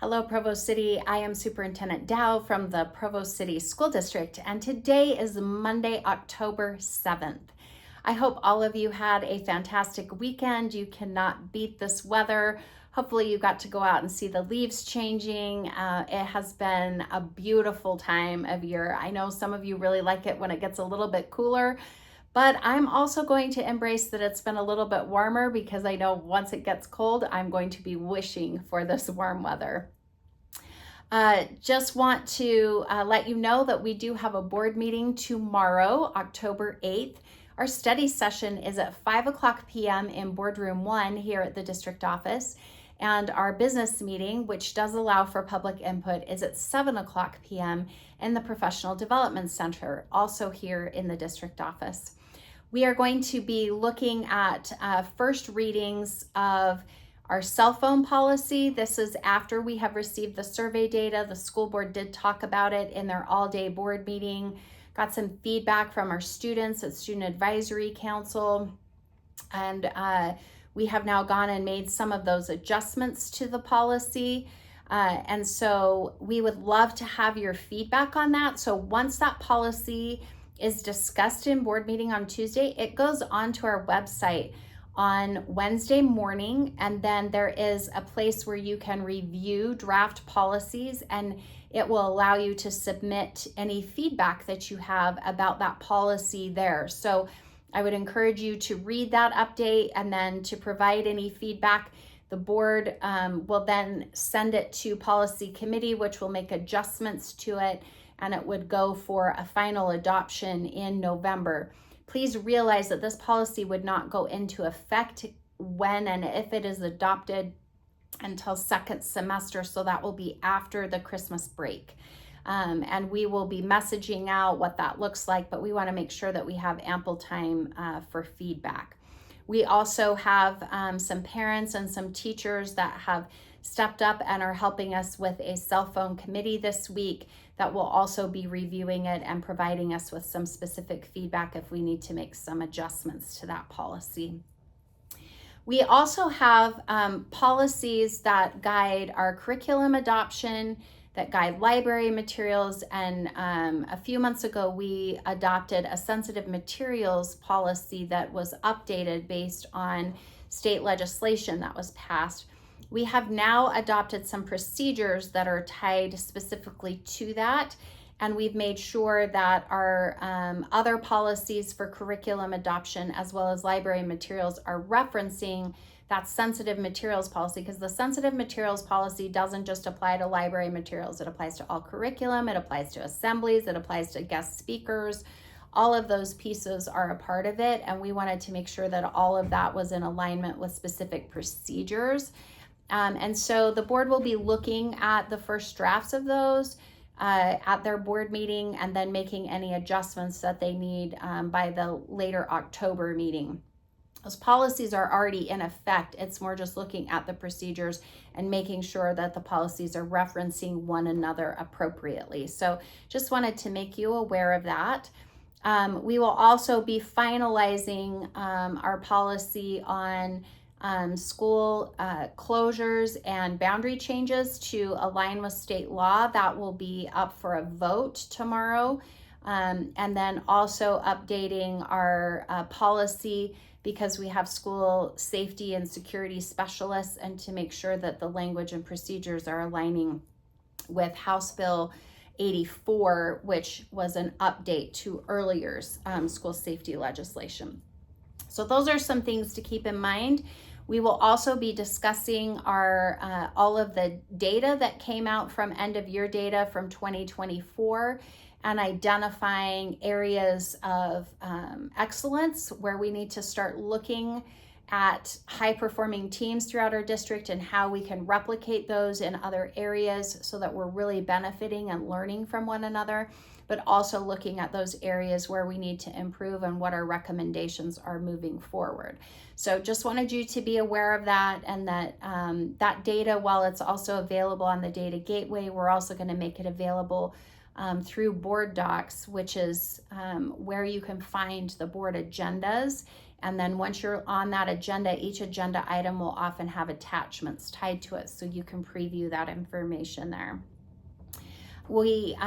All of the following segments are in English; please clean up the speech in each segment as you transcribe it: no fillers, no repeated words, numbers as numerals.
Hello, Provo City. I am Superintendent Dow from the Provo City School District, and today is Monday, October 7th. I hope all of you had a fantastic weekend. You cannot beat this weather. Hopefully you got to go out and see the leaves changing. It has been a beautiful time of year. I know some of you really like it when it gets a little bit cooler, but I'm also going to embrace that it's been a little bit warmer because I know once it gets cold, I'm going to be wishing for this warm weather. Just want to let you know that we do have a board meeting tomorrow, October 8th. Our study session is at 5 o'clock p.m. in Boardroom 1 here at the district office. And our business meeting, which does allow for public input, is at 7 o'clock p.m. in the Professional Development Center, also here in the district office. We are going to be looking at first readings of our cell phone policy. This is after we have received the survey data. The school board did talk about it in their all-day board meeting. Got some feedback from our students at Student Advisory Council. And we have now gone and made some of those adjustments to the policy. And so we would love to have your feedback on that. So once that policy is discussed in board meeting on Tuesday, it goes onto our website on Wednesday morning, and then there is a place where you can review draft policies, and it will allow you to submit any feedback that you have about that policy there. So I would encourage you to read that update and then to provide any feedback. The board will then send it to policy committee, which will make adjustments to it, and it would go for a final adoption in November. Please realize that this policy would not go into effect when and if it is adopted until second semester, so that will be after the Christmas break. And we will be messaging out what that looks like, but we want to make sure that we have ample time for feedback. We also have some parents and some teachers that have stepped up and are helping us with a cell phone committee this week that will also be reviewing it and providing us with some specific feedback if we need to make some adjustments to that policy. We also have policies that guide our curriculum adoption, that guide library materials, and a few months ago we adopted a sensitive materials policy that was updated based on state legislation that was passed. We have now adopted some procedures that are tied specifically to that, and we've made sure that our other policies for curriculum adoption as well as library materials are referencing that sensitive materials policy, because the sensitive materials policy doesn't just apply to library materials. It applies to all curriculum, it applies to assemblies, it applies to guest speakers. All of those pieces are a part of it, and we wanted to make sure that all of that was in alignment with specific procedures. And so the board will be looking at the first drafts of those at their board meeting and then making any adjustments that they need by the later October meeting. Those policies are already in effect. It's more just looking at the procedures and making sure that the policies are referencing one another appropriately. So just wanted to make you aware of that. We will also be finalizing our policy on school closures and boundary changes to align with state law. That will be up for a vote tomorrow. And then also updating our policy, because we have school safety and security specialists, and to make sure that the language and procedures are aligning with House Bill 84, which was an update to earlier school safety legislation. So those are some things to keep in mind. We will also be discussing our all of the data that came out from end of year data from 2024 and identifying areas of excellence where we need to start looking at high performing teams throughout our district and how we can replicate those in other areas so that we're really benefiting and learning from one another, but also looking at those areas where we need to improve and what our recommendations are moving forward. So just wanted you to be aware of that, and that that data, while it's also available on the Data Gateway, we're also going to make it available through Board Docs, which is where you can find the board agendas And then once you're on that agenda, each agenda item will often have attachments tied to it, so you can preview that information there. We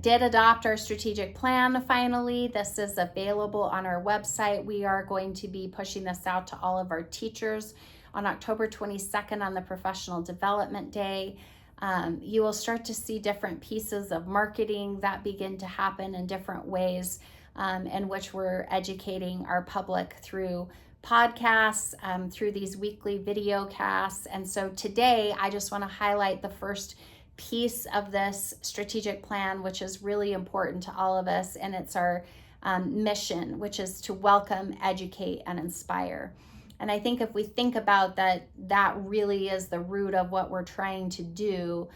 did adopt our strategic plan finally. This is available on our website. We are going to be pushing this out to all of our teachers on October 22nd on the Professional Development Day. You will start to see different pieces of marketing that begin to happen in different ways in which we're educating our public through podcasts, through these weekly video casts. And so today I just want to highlight the first piece of this strategic plan, which is really important to all of us, and it's our mission, which is to welcome, educate, and inspire. And I think if we think about that, that really is the root of what we're trying to do,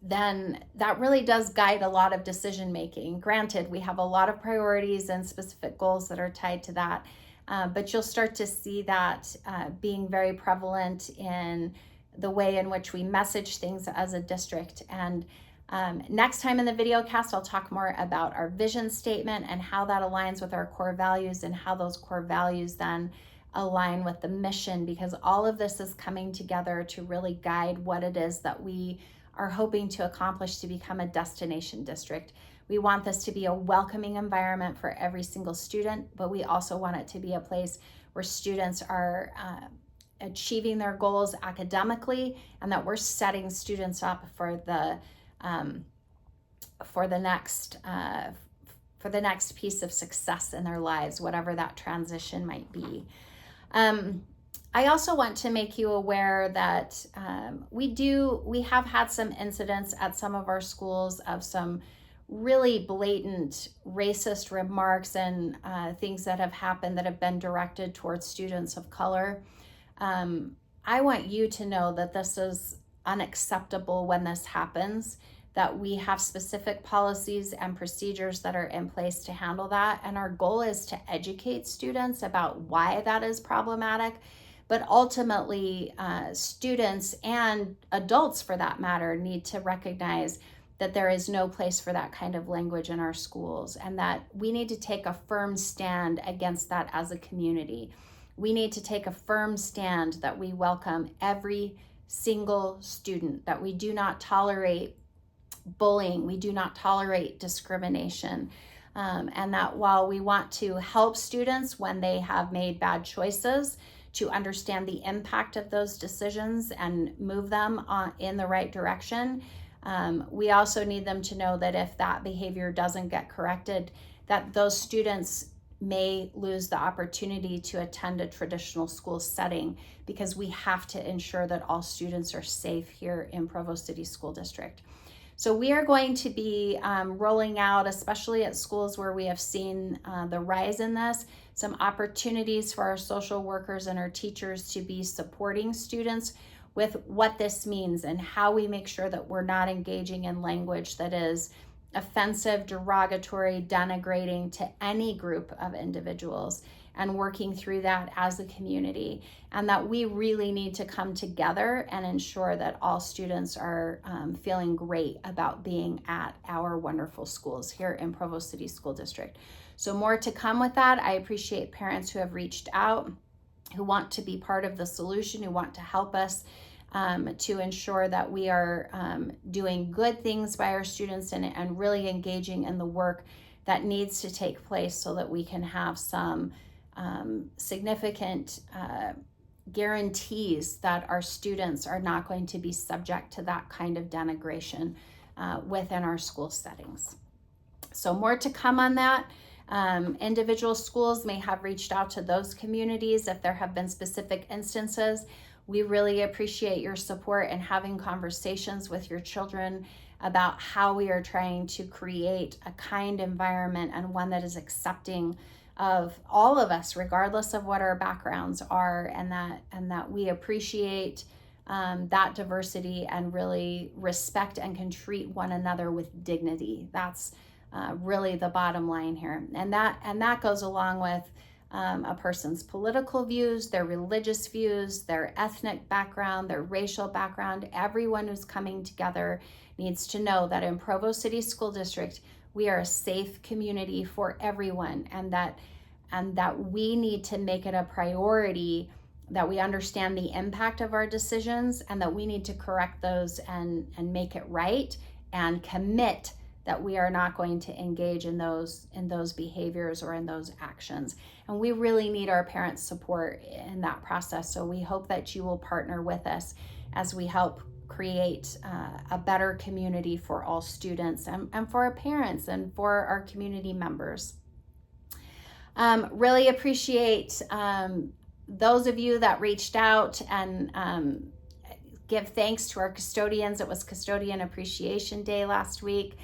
then that really does guide a lot of decision making. Granted, we have a lot of priorities and specific goals that are tied to that, but you'll start to see that being very prevalent in the way in which we message things as a district. And next time in the video cast, I'll talk more about our vision statement and how that aligns with our core values and how those core values then align with the mission, because all of this is coming together to really guide what it is that we are hoping to accomplish to become a destination district. We want this to be a welcoming environment for every single student, but we also want it to be a place where students are achieving their goals academically, and that we're setting students up for the next piece of success in their lives, whatever that transition might be. I also want to make you aware that we have had some incidents at some of our schools of some really blatant racist remarks and things that have happened that have been directed towards students of color. I want you to know that this is unacceptable when this happens, that we have specific policies and procedures that are in place to handle that. And our goal is to educate students about why that is problematic. But ultimately, students and adults, for that matter, need to recognize that there is no place for that kind of language in our schools, and that we need to take a firm stand against that as a community. We need to take a firm stand that we welcome every single student, that we do not tolerate bullying, we do not tolerate discrimination, and that while we want to help students when they have made bad choices, to understand the impact of those decisions and move them in the right direction, we also need them to know that if that behavior doesn't get corrected, that those students may lose the opportunity to attend a traditional school setting, because we have to ensure that all students are safe here in Provo City School District. So we are going to be rolling out, especially at schools where we have seen the rise in this, some opportunities for our social workers and our teachers to be supporting students with what this means and how we make sure that we're not engaging in language that is offensive, derogatory, denigrating to any group of individuals, and working through that as a community. And that we really need to come together and ensure that all students are feeling great about being at our wonderful schools here in Provo City School District. So more to come with that. I appreciate parents who have reached out, who want to be part of the solution, who want to help us to ensure that we are doing good things by our students and really engaging in the work that needs to take place so that we can have some significant guarantees that our students are not going to be subject to that kind of denigration within our school settings. So more to come on that. Individual schools may have reached out to those communities if there have been specific instances. We really appreciate your support and having conversations with your children about how we are trying to create a kind environment and one that is accepting of all of us, regardless of what our backgrounds are, and that we appreciate that diversity and really respect and can treat one another with dignity. That's really the bottom line here, and that goes along with a person's political views, their religious views, their ethnic background, their racial background. Everyone who's coming together needs to know that in Provo City School District, we are a safe community for everyone, and that that we need to make it a priority, that we understand the impact of our decisions, and that we need to correct those and make it right, and commit that we are not going to engage in those behaviors or in those actions. And we really need our parents' support in that process. So we hope that you will partner with us as we help create a better community for all students, and for our parents and for our community members. Really appreciate those of you that reached out, and give thanks to our custodians. It was Custodian Appreciation Day last week.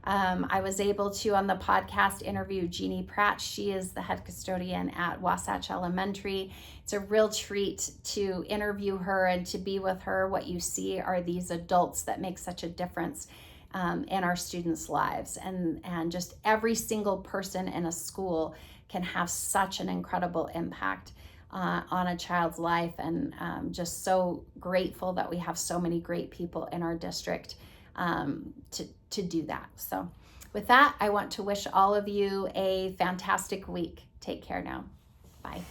I was able to, on the podcast, interview Jeannie Pratt. She is the head custodian at Wasatch Elementary. It's a real treat to interview her and to be with her. What you see are these adults that make such a difference in our students' lives. And just every single person in a school can have such an incredible impact on a child's life. And just so grateful that we have so many great people in our district to do that. So with that, I want to wish all of you a fantastic week. Take care now. Bye.